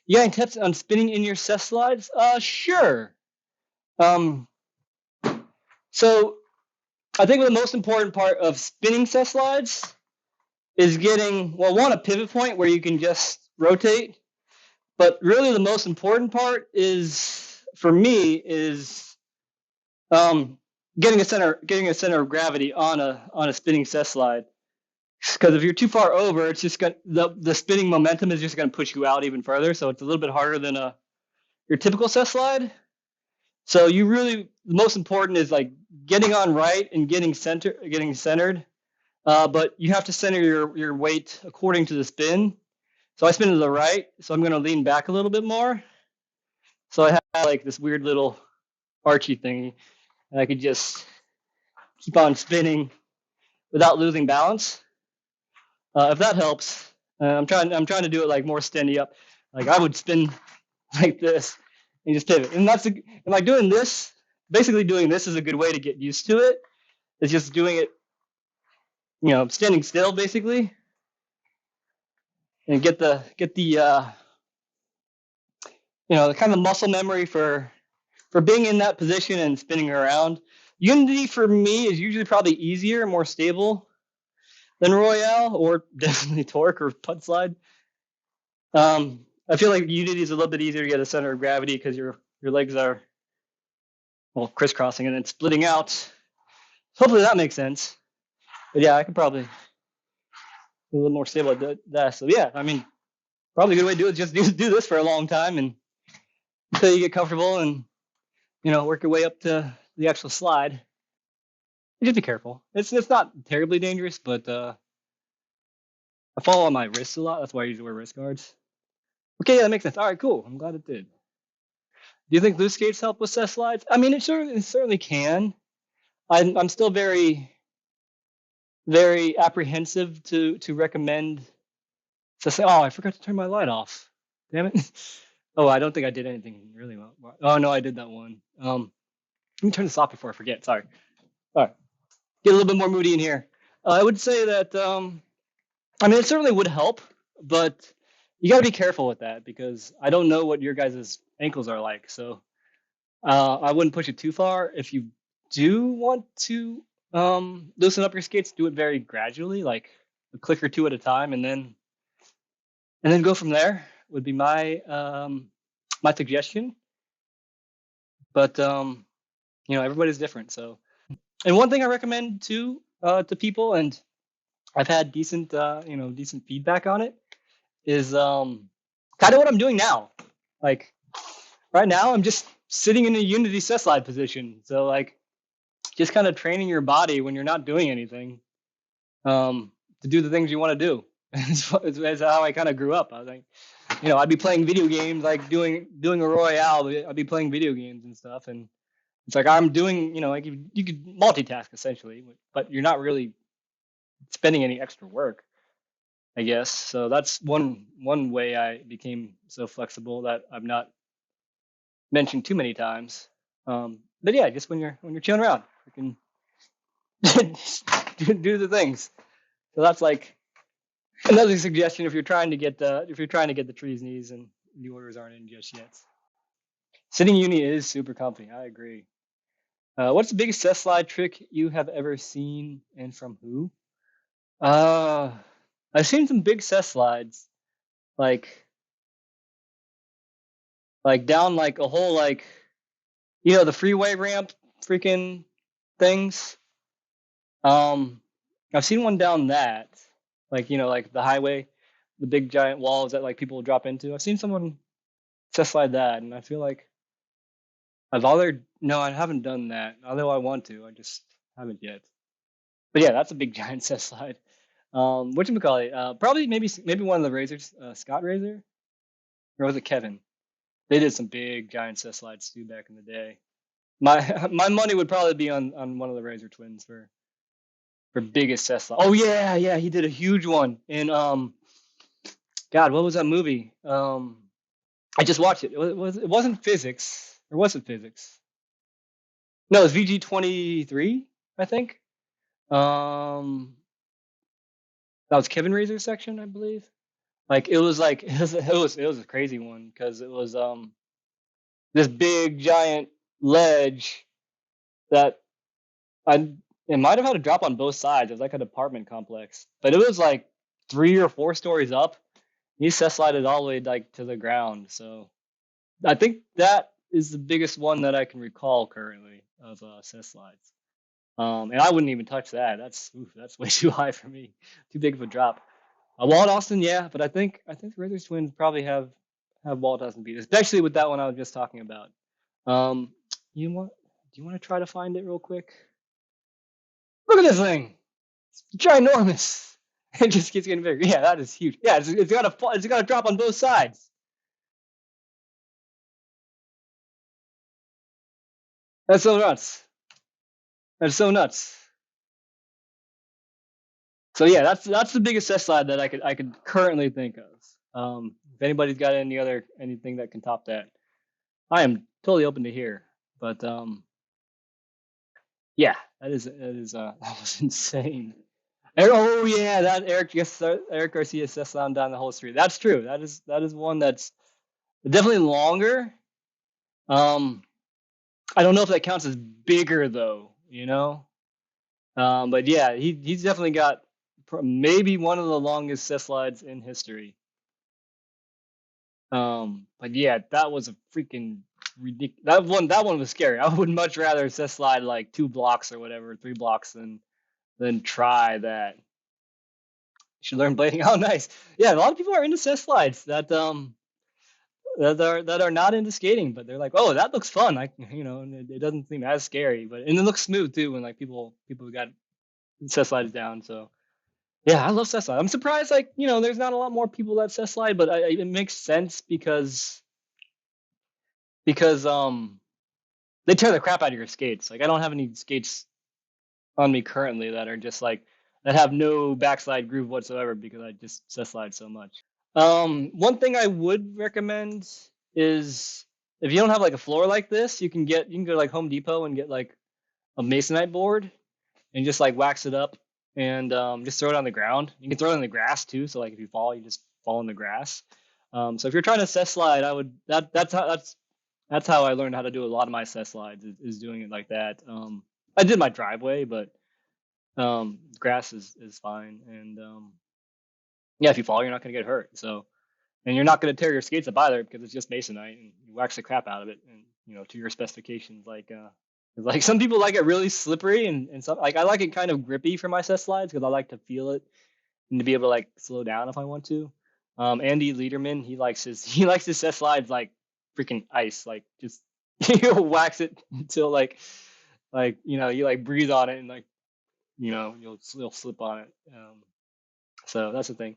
You got any tips on spinning in your Cess slides? Sure. Um, so I think the most important part of spinning Cess slides is getting, well, one, a pivot point where you can just rotate. But really the most important part is, for me, is um, getting a center of gravity on a spinning Cess slide. Because if you're too far over, it's just going the spinning momentum is just going to push you out even further. So it's a little bit harder than your typical Cess slide. So you really, the most important is like getting on right and getting centered. But you have to center your weight according to the spin. So I spin to the right, so I'm going to lean back a little bit more. So I have like this weird little archy thingy, and I could just keep on spinning without losing balance. If that helps, I'm trying to do it like more steady up. Like I would spin like this and just pivot, and like doing this. Basically, doing this is a good way to get used to it. It's just doing it, standing still basically, and the kind of muscle memory for being in that position and spinning around. Unity for me is usually probably easier, more stable than Royale, or definitely Torque or Putt Slide. I feel like Unity is a little bit easier to get a center of gravity because your legs are, well, crisscrossing and then splitting out. Hopefully that makes sense. But yeah, I could probably be a little more stable at that. So yeah, I mean, probably a good way to do it is just do this for a long time and until you get comfortable and work your way up to the actual slide. Just be careful. It's not terribly dangerous, but I fall on my wrists a lot. That's why I usually wear wrist guards. Okay, yeah, that makes sense. All right, cool. I'm glad it did. Do you think loose skates help with cess slides? I mean, it certainly can. I'm still very very apprehensive to recommend. To say, oh, I forgot to turn my light off. Damn it. Oh, I don't think I did anything really well. Oh no, I did that one. Let me turn this off before I forget. Sorry. All right, get a little bit more moody in here. I would say that I mean, it certainly would help, but you got to be careful with that because I don't know what your guys' ankles are like. So I wouldn't push it too far. If you do want to loosen up your skates, do it very gradually, like a click or two at a time, and then go from there. Would be my suggestion. But everybody's different. So, and one thing I recommend too to people, and I've had decent feedback on it, is kind of what I'm doing now. Like right now, I'm just sitting in a Unity set slide position. So like just kind of training your body when you're not doing anything to do the things you want to do. That's how I kind of grew up. I was like, I'd be playing video games, like doing a Royale. I'd be playing video games and stuff, and it's like I'm doing, like you could multitask essentially, but you're not really spending any extra work. I guess. So that's one way I became so flexible that I've not mentioned too many times. But yeah, just when you're chilling around, you can do the things. So that's like another suggestion if you're trying to get the tree's knees and the orders aren't in just yet. Sitting uni is super comfy. I agree. What's the biggest cess slide trick you have ever seen and from who? Uh, I've seen some big cess slides, like down like a whole the freeway ramp freaking things. Um, I've seen one down that, like the highway, the big giant walls that like people drop into. I've seen someone test slide that, and I feel like no, I haven't done that. Although I want to, I just haven't yet. But yeah, that's a big giant test slide. Whatchamacallit? Probably maybe one of the Razors, Scott Razor, or was it Kevin? They did some big giant test slides too back in the day. My money would probably be on one of the Razor twins for biggest test slide. Oh yeah, he did a huge one in God, what was that movie? I just watched it. It wasn't physics, or was it physics? No, it was VG23, I think. Um, that was Kevin Razor's section, I believe. Like it was a crazy one because it was this big giant ledge that I it might have had a drop on both sides. It was like an apartment complex, but it was like 3 or 4 stories up. He set slided all the way like to the ground. So I think that is the biggest one that I can recall currently of set slides. And I wouldn't even touch that. That's way too high for me. Too big of a drop. Walt Austin, yeah, but I think the Raiders twins probably have Walt Austin beat, especially with that one I was just talking about. Um, you want do you want to try to find it real quick? Look at this thing, it's ginormous. It just keeps getting bigger. Yeah, that is huge. Yeah, it's got a drop on both sides. That's so nuts. That's so nuts. So yeah, that's the biggest test slide that I could currently think of. If anybody's got anything that can top that, I am totally open to hear. But yeah, that was insane. Oh yeah, that Eric Garcia set slide down the whole street. That's true. That is one that's definitely longer. Um, I don't know if that counts as bigger though. But yeah, he's definitely got maybe one of the longest set slides in history. But yeah, that was a freaking ridiculous. That one was scary. I would much rather set slide like 2 blocks or whatever, 3 blocks than try that. You should learn blading. Oh, nice. Yeah, a lot of people are into set slides that are not into skating, but they're like, oh, that looks fun. Like and it doesn't seem as scary, and it looks smooth too when like people got set slides down. So yeah, I love set slide. I'm surprised there's not a lot more people that set slide, but it makes sense because they tear the crap out of your skates. Like I don't have any skates on me currently that are just like that have no backslide groove whatsoever because I just set slide so much. One thing I would recommend is if you don't have like a floor like this, you can go to like Home Depot and get like a masonite board and just like wax it up and just throw it on the ground. You can throw it on the grass too, so like if you fall, you just fall in the grass. So if you're trying to set slide, I would that's how I learned how to do a lot of my set slides is doing it like that. I did my driveway, but grass is fine, and yeah, if you fall, you're not gonna get hurt. So, and you're not gonna tear your skates up either because it's just masonite, and you wax the crap out of it, and to your specifications. Like some people like it really slippery, and some like I like it kind of grippy for my set slides because I like to feel it and to be able to like slow down if I want to. Andy Lederman, he likes his set slides like freaking ice, like just you'll wax it until you like breathe on it and like you'll slip on it. So that's the thing.